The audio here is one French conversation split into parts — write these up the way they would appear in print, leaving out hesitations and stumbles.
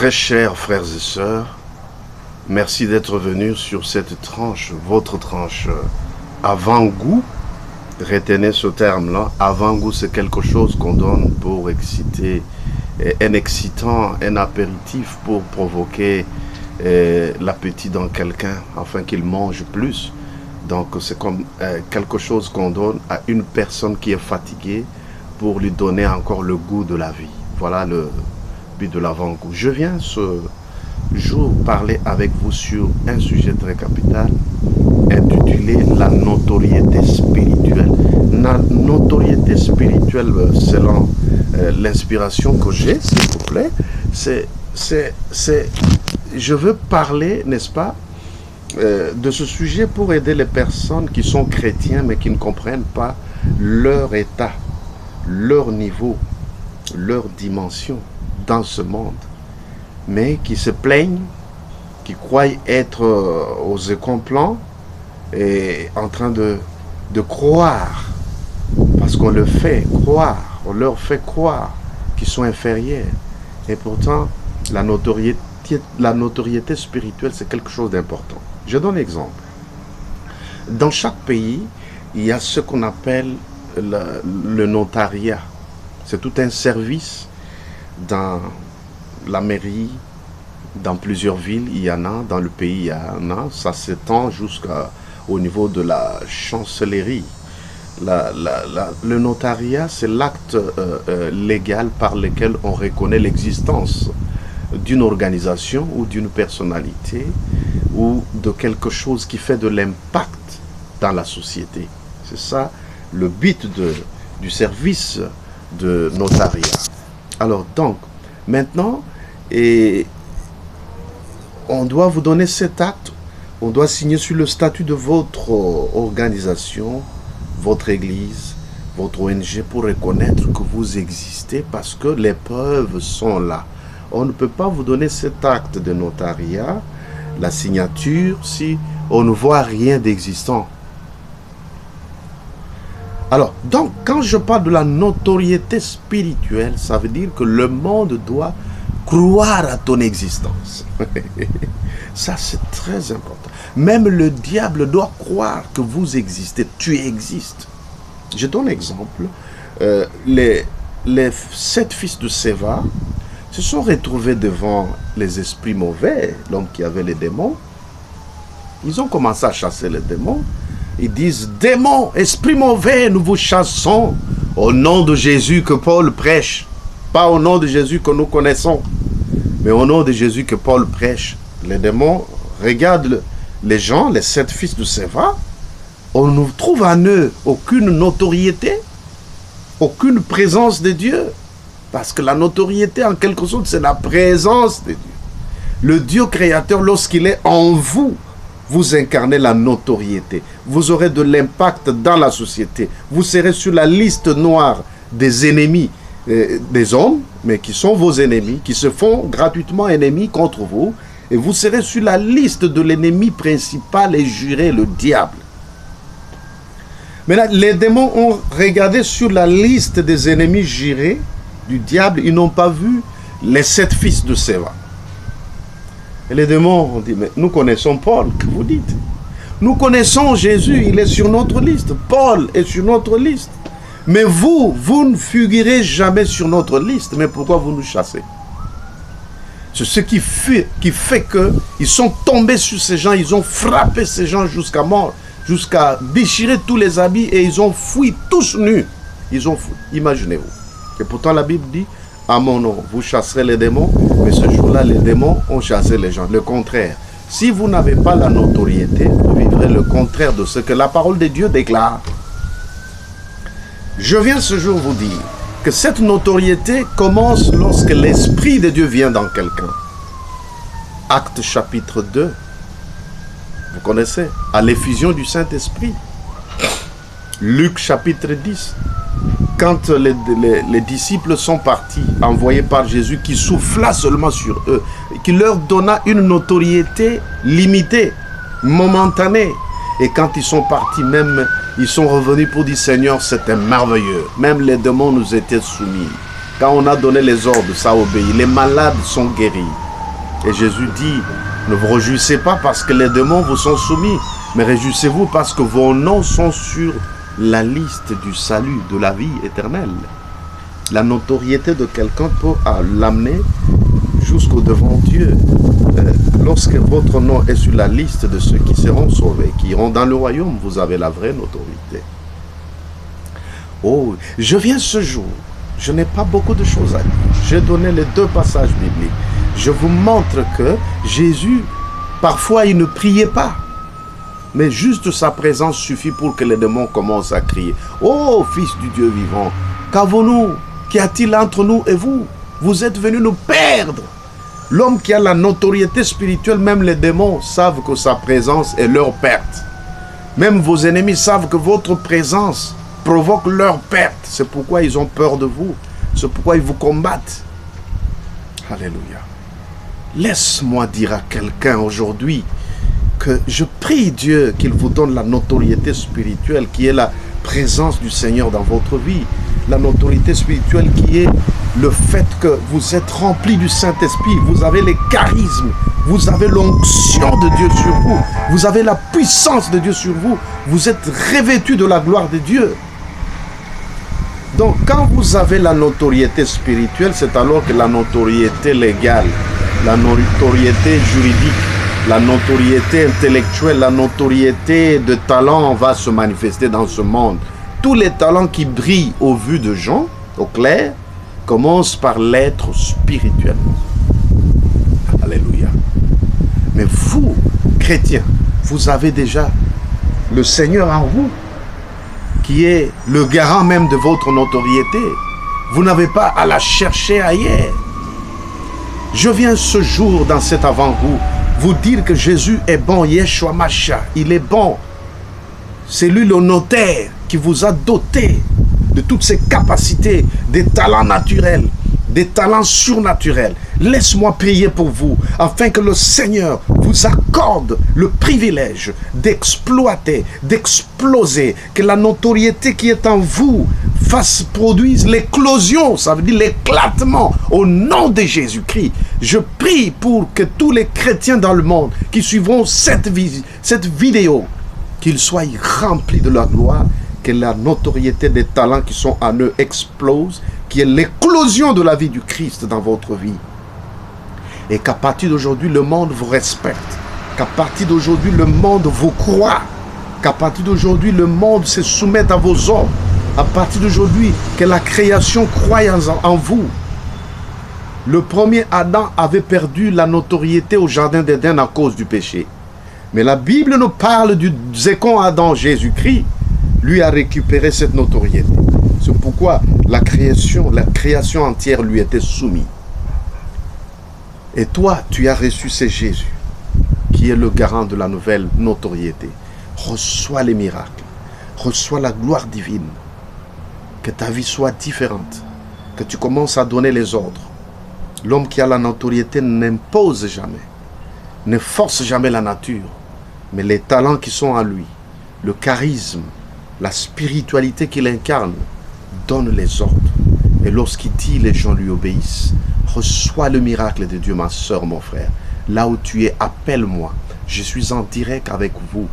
Très chers frères et sœurs, merci d'être venus sur cette tranche, votre tranche avant-goût. Retenez ce terme-là. Avant-goût, c'est quelque chose qu'on donne pour exciter, un excitant, un apéritif pour provoquer l'appétit dans quelqu'un afin qu'il mange plus. Donc, c'est comme quelque chose qu'on donne à une personne qui est fatiguée pour lui donner encore le goût de la vie. Voilà le but de l'avant-goût. Je viens ce jour parler avec vous sur un sujet très capital intitulé la notoriété spirituelle. La notoriété spirituelle, selon l'inspiration que j'ai, s'il vous plaît, je veux parler, n'est-ce pas, de ce sujet pour aider les personnes qui sont chrétiens mais qui ne comprennent pas leur état, leur niveau, leur dimension dans ce monde, mais qui se plaignent, qui croient être aux écomplans et en train de croire, parce qu'on leur fait croire qu'ils sont inférieurs. Et pourtant, la notoriété spirituelle, c'est quelque chose d'important. Je donne un exemple. Dans chaque pays, il y a ce qu'on appelle le notariat. C'est tout un service. Dans la mairie, dans plusieurs villes, il y en a. Dans le pays, il y en a. Ça s'étend jusqu'au niveau de la chancellerie. Le notariat, c'est l'acte légal par lequel on reconnaît l'existence d'une organisation ou d'une personnalité ou de quelque chose qui fait de l'impact dans la société. C'est ça le but du service de notariat. Alors donc, maintenant, on doit vous donner cet acte, on doit signer sur le statut de votre organisation, votre église, votre ONG pour reconnaître que vous existez parce que les preuves sont là. On ne peut pas vous donner cet acte de notariat, la signature, si on ne voit rien d'existant. Alors, donc, quand je parle de la notoriété spirituelle, ça veut dire que le monde doit croire à ton existence. Ça, c'est très important. Même le diable doit croire que vous existez, tu existes. Je donne un exemple. Les 7 fils de Séva se sont retrouvés devant les esprits mauvais, l'homme qui avait les démons. Ils ont commencé à chasser les démons. Ils disent, démons, esprits mauvais, nous vous chassons au nom de Jésus que Paul prêche. Pas au nom de Jésus que nous connaissons, mais au nom de Jésus que Paul prêche. Les démons regardent les gens, les 7 fils de Séva. On ne trouve en eux aucune notoriété, aucune présence de Dieu. Parce que la notoriété, en quelque sorte, c'est la présence de Dieu. Le Dieu créateur, lorsqu'il est en vous, vous incarnez la notoriété. Vous aurez de l'impact dans la société. Vous serez sur la liste noire des ennemis des hommes, mais qui sont vos ennemis, qui se font gratuitement ennemis contre vous. Et vous serez sur la liste de l'ennemi principal et juré, le diable. Maintenant, les démons ont regardé sur la liste des ennemis jurés du diable. Ils n'ont pas vu les 7 fils de Séva. Et les démons ont dit, mais nous connaissons Paul, que vous dites? Nous connaissons Jésus, il est sur notre liste. Paul est sur notre liste. Mais vous ne figurez jamais sur notre liste. Mais pourquoi vous nous chassez? C'est ce qui fait qu'ils sont tombés sur ces gens, ils ont frappé ces gens jusqu'à mort, jusqu'à déchirer tous les habits et ils ont fui tous nus. Ils ont fui, imaginez-vous. Et pourtant la Bible dit, à mon nom, vous chasserez les démons, mais ce jour-là, les démons ont chassé les gens. Le contraire. Si vous n'avez pas la notoriété, vous vivrez le contraire de ce que la parole de Dieu déclare. Je viens ce jour vous dire que cette notoriété commence lorsque l'Esprit de Dieu vient dans quelqu'un. Acte chapitre 2. Vous connaissez, à l'effusion du Saint-Esprit. Luc chapitre 10. Quand les disciples sont partis, envoyés par Jésus, qui souffla seulement sur eux, qui leur donna une notoriété limitée, momentanée. Et quand ils sont partis, même, ils sont revenus pour dire, Seigneur, c'était merveilleux. Même les démons nous étaient soumis. Quand on a donné les ordres, ça obéit. Les malades sont guéris. Et Jésus dit, ne vous réjouissez pas parce que les démons vous sont soumis, mais réjouissez-vous parce que vos noms sont sur la liste du salut, de la vie éternelle. La notoriété de quelqu'un peut l'amener jusqu'au devant Dieu. Lorsque votre nom est sur la liste de ceux qui seront sauvés, qui iront dans le royaume, vous avez la vraie notoriété. Oh, je viens ce jour, je n'ai pas beaucoup de choses à dire. J'ai donné les 2 passages bibliques. Je vous montre que Jésus, parfois, il ne priait pas. Mais juste sa présence suffit pour que les démons commencent à crier. Oh, Fils du Dieu vivant, qu'avons-nous? Qu'y a-t-il entre nous et vous? Vous êtes venus nous perdre. L'homme qui a la notoriété spirituelle, même les démons savent que sa présence est leur perte. Même vos ennemis savent que votre présence provoque leur perte. C'est pourquoi ils ont peur de vous. C'est pourquoi ils vous combattent. Alléluia. Laisse-moi dire à quelqu'un aujourd'hui que je prie Dieu qu'il vous donne la notoriété spirituelle qui est la présence du Seigneur dans votre vie. La notoriété spirituelle qui est le fait que vous êtes rempli du Saint-Esprit, vous avez les charismes, vous avez l'onction de Dieu sur vous, vous avez la puissance de Dieu sur vous, vous êtes revêtu de la gloire de Dieu. Donc quand vous avez la notoriété spirituelle, c'est alors que la notoriété légale, la notoriété juridique, la notoriété intellectuelle, la notoriété de talent va se manifester dans ce monde. Tous les talents qui brillent au vu de gens, au clair, commencent par l'être spirituel. Alléluia. Mais vous, chrétiens, vous avez déjà le Seigneur en vous, qui est le garant même de votre notoriété. Vous n'avez pas à la chercher ailleurs. Je viens ce jour dans cet avant-goût vous dire que Jésus est bon, Yeshua Mashiach, il est bon. C'est lui le notaire qui vous a doté de toutes ces capacités, des talents naturels, des talents surnaturels. Laisse-moi prier pour vous, afin que le Seigneur vous accorde le privilège d'exploiter, d'exploser, que la notoriété qui est en vous produise l'éclosion, ça veut dire l'éclatement, au nom de Jésus-Christ. Je prie pour que tous les chrétiens dans le monde qui suivront cette vidéo, qu'ils soient remplis de la gloire, que la notoriété des talents qui sont en eux explose, qu'il y ait l'éclosion de la vie du Christ dans votre vie. Et qu'à partir d'aujourd'hui, le monde vous respecte. Qu'à partir d'aujourd'hui, le monde vous croit. Qu'à partir d'aujourd'hui, le monde se soumette à vos ordres. À partir d'aujourd'hui, que la création croie en vous. Le premier Adam avait perdu la notoriété au jardin d'Éden à cause du péché. Mais la Bible nous parle du second Adam, Jésus-Christ. Lui a récupéré cette notoriété. C'est pourquoi la création entière lui était soumise. Et toi, tu as reçu ce Jésus, qui est le garant de la nouvelle notoriété. Reçois les miracles, reçois la gloire divine, que ta vie soit différente, que tu commences à donner les ordres. L'homme qui a la notoriété n'impose jamais, ne force jamais la nature, mais les talents qui sont en lui, le charisme, la spiritualité qu'il incarne, donne les ordres. Et lorsqu'il dit, les gens lui obéissent. Reçois le miracle de Dieu, ma soeur, mon frère. Là où tu es, appelle-moi. Je suis en direct avec vous.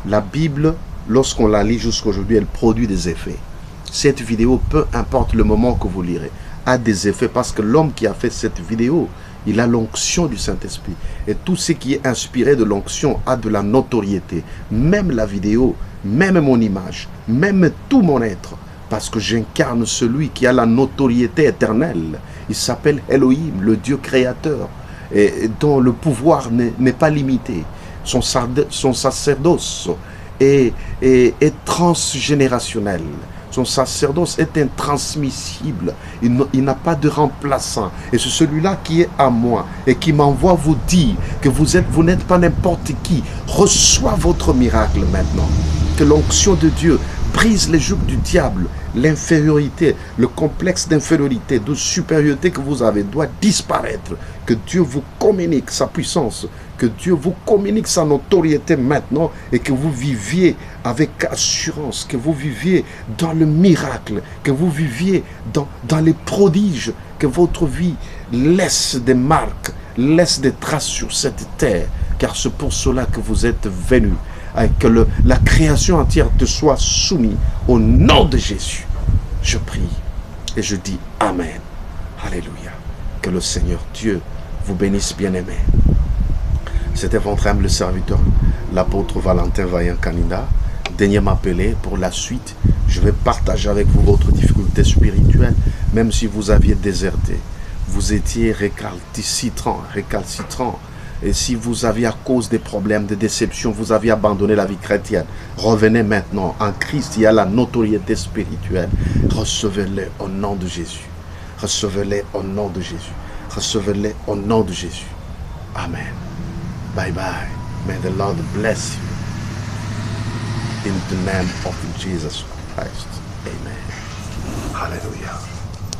La Bible, lorsqu'on la lit jusqu'aujourd'hui, elle produit des effets. Cette vidéo, peu importe le moment que vous lirez, a des effets parce que l'homme qui a fait cette vidéo, il a l'onction du Saint-Esprit. Et tout ce qui est inspiré de l'onction a de la notoriété. Même la vidéo, même mon image, même tout mon être. Parce que j'incarne celui qui a la notoriété éternelle. Il s'appelle Elohim, le Dieu créateur, et dont le pouvoir n'est pas limité. Son sacerdoce est transgénérationnel. Son sacerdoce est intransmissible. Il n'a pas de remplaçant. Et c'est celui-là qui est à moi et qui m'envoie vous dire que vous n'êtes pas n'importe qui. Reçois votre miracle maintenant. Que l'onction de Dieu brise les jougs du diable. L'infériorité, le complexe d'infériorité, de supériorité que vous avez doit disparaître. Que Dieu vous communique sa puissance. Que Dieu vous communique sa notoriété maintenant et que vous viviez avec assurance, que vous viviez dans le miracle, que vous viviez dans les prodiges, que votre vie laisse des marques, laisse des traces sur cette terre, car c'est pour cela que vous êtes venus, que la création entière te soit soumise au nom de Jésus. Je prie et je dis Amen. Alléluia. Que le Seigneur Dieu vous bénisse, bien-aimés. C'était votre humble serviteur, l'apôtre Valentin Vaillant Canida. Daignez m'appeler pour la suite. Je vais partager avec vous votre difficulté spirituelle, même si vous aviez déserté. Vous étiez récalcitrant. Et si vous aviez, à cause des problèmes, de déception, vous aviez abandonné la vie chrétienne, revenez maintenant. En Christ, il y a la notoriété spirituelle. Recevez-les au nom de Jésus. Recevez-les au nom de Jésus. Recevez-les au nom de Jésus. Amen. Bye bye. May the Lord bless you. In the name of Jesus Christ. Amen. Hallelujah.